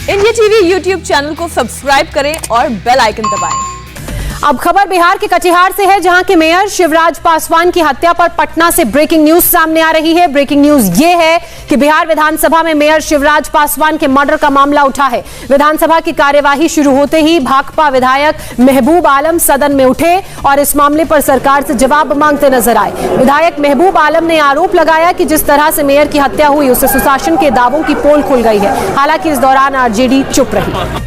India TV YouTube channel को subscribe करें और बेल आइकन दबाएं। अब खबर बिहार के कटिहार से है, जहां के मेयर शिवराज पासवान की हत्या पर पटना से ब्रेकिंग न्यूज सामने आ रही है। ब्रेकिंग न्यूज ये है कि बिहार विधानसभा में मेयर शिवराज पासवान के मर्डर का मामला उठा है। विधानसभा की कार्यवाही शुरू होते ही भाकपा विधायक महबूब आलम सदन में उठे और इस मामले पर सरकार से जवाब मांगते नजर आए। विधायक महबूब आलम ने आरोप लगाया कि जिस तरह से मेयर की हत्या हुई उससे सुशासन के दावों की पोल खुल गई है। हालांकि इस दौरान आरजेडी चुप रही।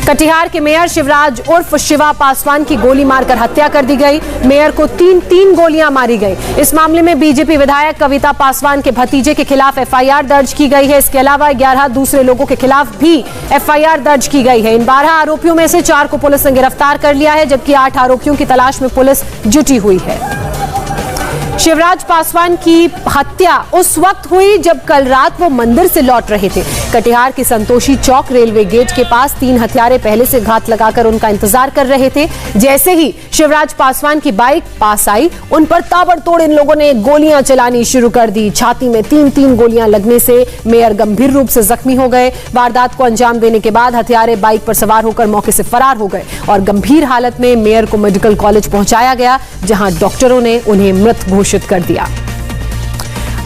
कटिहार के मेयर शिवराज उर्फ शिवा पासवान की गोली मारकर हत्या कर दी गई। मेयर को तीन गोलियां मारी गई। इस मामले में बीजेपी विधायक कविता पासवान के भतीजे के खिलाफ एफआईआर दर्ज की गई है। इसके अलावा 11 दूसरे लोगों के खिलाफ भी एफआईआर दर्ज की गई है। इन 12 आरोपियों में से 4 को पुलिस ने गिरफ्तार कर लिया है, जबकि 8 आरोपियों की तलाश में पुलिस जुटी हुई है। शिवराज पासवान की हत्या उस वक्त हुई जब कल रात वो मंदिर से लौट रहे थे। कटिहार की संतोषी चौक रेलवे गेट के पास 3 हत्यारे पहले से घात लगाकर उनका इंतजार कर रहे थे। जैसे ही शिवराज पासवान की बाइक पास आई, उन पर ताबड़तोड़ इन लोगों ने गोलियां चलानी शुरू कर दी। छाती में 3 गोलियां लगने से मेयर गंभीर रूप से जख्मी हो गए। वारदात को अंजाम देने के बाद हत्यारे बाइक पर सवार होकर मौके से फरार हो गए और गंभीर हालत में मेयर को मेडिकल कॉलेज पहुंचाया गया, जहां डॉक्टरों ने उन्हें मृत घोषित कर दिया।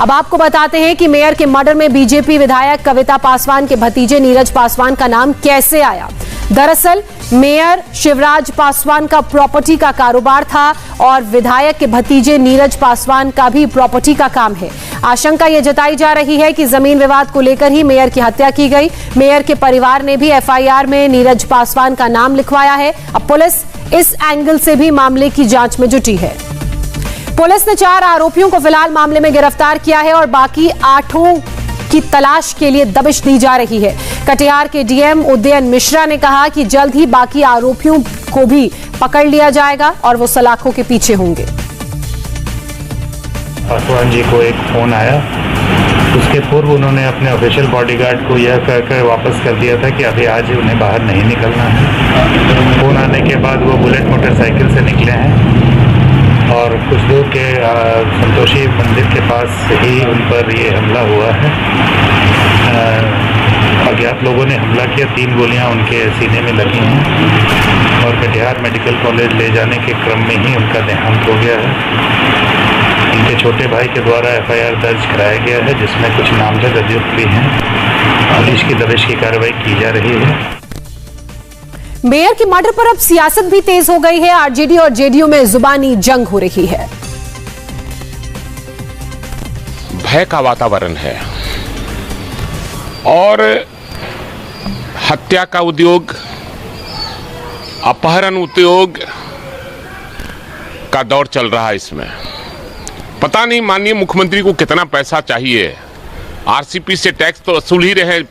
अब आपको बताते हैं कि मेयर के मर्डर में बीजेपी विधायक कविता पासवान के भतीजे नीरज पासवान का नाम कैसे आया। दरअसल मेयर शिवराज पासवान का प्रॉपर्टी का कारोबार था और विधायक के भतीजे नीरज पासवान का भी प्रॉपर्टी का काम है। आशंका यह जताई जा रही है कि जमीन विवाद को लेकर ही मेयर की हत्या की गई। मेयर के परिवार ने भी एफआईआर में नीरज पासवान का नाम लिखवाया है। अब पुलिस इस एंगल से भी मामले की जांच में जुटी है। पुलिस ने 4 आरोपियों को फिलहाल मामले में गिरफ्तार किया है और बाकी 8 की तलाश के लिए दबिश दी जा रही है। कटिहार के डीएम उदयन मिश्रा ने कहा कि जल्द ही बाकी आरोपियों को भी पकड़ लिया जाएगा और वो सलाखों के पीछे होंगे। पासवान जी को एक फोन आया, उसके पूर्व उन्होंने अपने ऑफिशियल बॉडीगार्ड को यह कहकर वापस कर दिया था कि अभी आज उन्हें बाहर नहीं निकलना है। फोन आने के बाद वो बुलेट मोटरसाइकिल से निकले हैं और कुछ दूर के संतोषी मंदिर के पास ही उन पर ये हमला हुआ है। अज्ञात लोगों ने हमला किया, 3 गोलियां उनके सीने में लगी हैं और कटिहार मेडिकल कॉलेज ले जाने के क्रम में ही उनका देहांत हो गया है। उनके छोटे भाई के द्वारा एफआईआर दर्ज कराया गया है, जिसमें कुछ नामजद अभियुक्त भी हैं। पुलिस की दबिश की कार्रवाई की जा रही है। मेयर के मर्डर पर अब सियासत भी तेज हो गई है। आरजेडी और जेडीयू में जुबानी जंग हो रही है। भय का वातावरण है और हत्या का उद्योग, अपहरण उद्योग का दौर चल रहा है। इसमें पता नहीं माननीय मुख्यमंत्री को कितना पैसा चाहिए। आरसीपी से टैक्स तो वसूल ही रहे,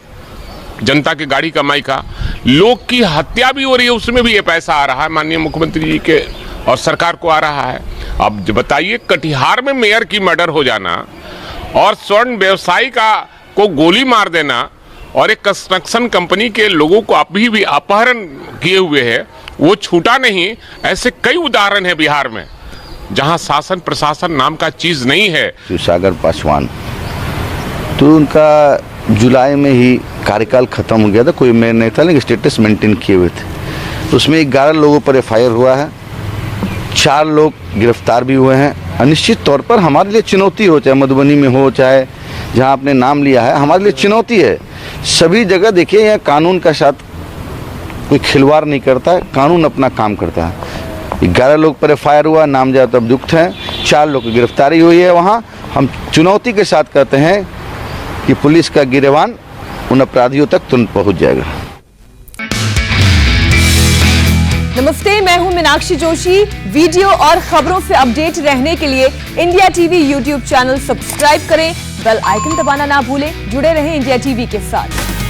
जनता की गाड़ी कमाई का। लोग की हत्या भी हो रही है, उसमें भी ये पैसा आ रहा है माननीय मुख्यमंत्री जी के और सरकार को आ रहा है। अब बताइए, कटिहार में मेयर की मर्डर हो जाना और स्वर्ण व्यवसायी को गोली मार देना और एक कंस्ट्रक्शन कंपनी के लोगों को अभी भी अपहरण किए हुए है, वो छूटा नहीं। ऐसे कई उदाहरण है बिहार में जहां शासन प्रशासन नाम का चीज नहीं है। शिवसागर पासवान तो उनका जुलाई में ही कार्यकाल खत्म हो गया था। कोई मेयर नहीं था, लेकिन स्टेटस मेंटेन किए हुए थे। उसमें 11 लोगों पर एफआईआर हुआ है, 4 लोग गिरफ्तार भी हुए हैं। अनिश्चित तौर पर हमारे लिए चुनौती हो, चाहे मधुबनी में हो, चाहे जहां आपने नाम लिया है, हमारे लिए चुनौती है। सभी जगह देखिए, यहाँ कानून का साथ कोई खिलवाड़ नहीं करता है, कानून अपना काम करता है। 11 लोग पर एफआईआर हुआ, नामजद अभियुक्त हैं, 4 लोग की गिरफ्तारी हुई है। वहाँ हम चुनौती के साथ कहते हैं कि पुलिस का गिरवान उन अपराधियों तक तुरंत पहुंच जाएगा। नमस्ते, मैं हूं मीनाक्षी जोशी। वीडियो और खबरों से अपडेट रहने के लिए India TV YouTube channel subscribe करें, बेल आइकन दबाना ना भूलें। जुड़े रहें इंडिया टीवी के साथ।